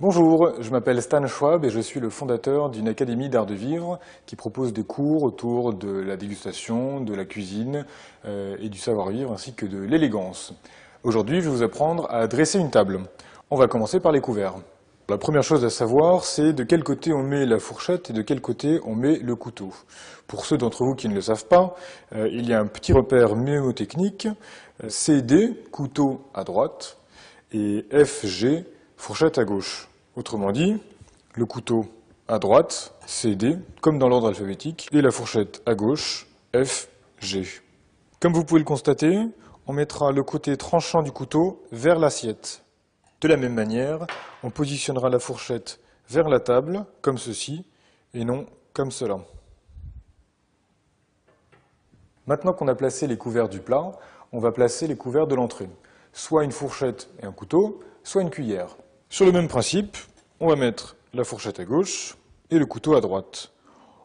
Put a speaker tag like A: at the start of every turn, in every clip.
A: Bonjour, je m'appelle Stan Schwab et je suis le fondateur d'une académie d'art de vivre qui propose des cours autour de la dégustation, de la cuisine et du savoir-vivre ainsi que de l'élégance. Aujourd'hui, je vais vous apprendre à dresser une table. On va commencer par les couverts. La première chose à savoir, c'est de quel côté on met la fourchette et de quel côté on met le couteau. Pour ceux d'entre vous qui ne le savent pas, il y a un petit repère mnémotechnique, CD, couteau à droite, et FG, fourchette à gauche. Autrement dit, le couteau à droite, CD, comme dans l'ordre alphabétique, et la fourchette à gauche, F, G. Comme vous pouvez le constater, on mettra le côté tranchant du couteau vers l'assiette. De la même manière, on positionnera la fourchette vers la table, comme ceci, et non comme cela. Maintenant qu'on a placé les couverts du plat, on va placer les couverts de l'entrée. Soit une fourchette et un couteau, soit une cuillère. Sur le même principe, on va mettre la fourchette à gauche et le couteau à droite.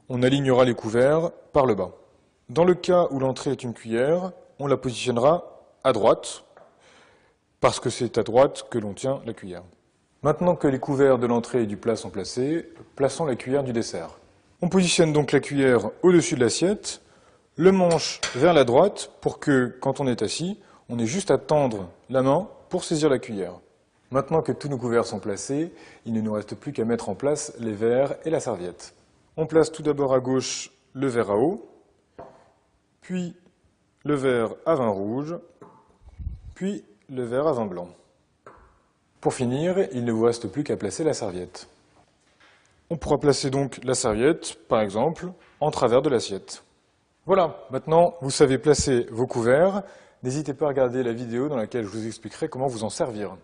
A: On alignera les couverts par le bas. Dans le cas où l'entrée est une cuillère, on la positionnera à droite, parce que c'est à droite que l'on tient la cuillère. Maintenant que les couverts de l'entrée et du plat sont placés, plaçons la cuillère du dessert. On positionne donc la cuillère au-dessus de l'assiette, le manche vers la droite pour que, quand on est assis, on ait juste à tendre la main pour saisir la cuillère. Maintenant que tous nos couverts sont placés, il ne nous reste plus qu'à mettre en place les verres et la serviette. On place tout d'abord à gauche le verre à eau, puis le verre à vin rouge, puis le verre à vin blanc. Pour finir, il ne vous reste plus qu'à placer la serviette. On pourra placer donc la serviette, par exemple, en travers de l'assiette. Voilà, maintenant vous savez placer vos couverts. N'hésitez pas à regarder la vidéo dans laquelle je vous expliquerai comment vous en servir.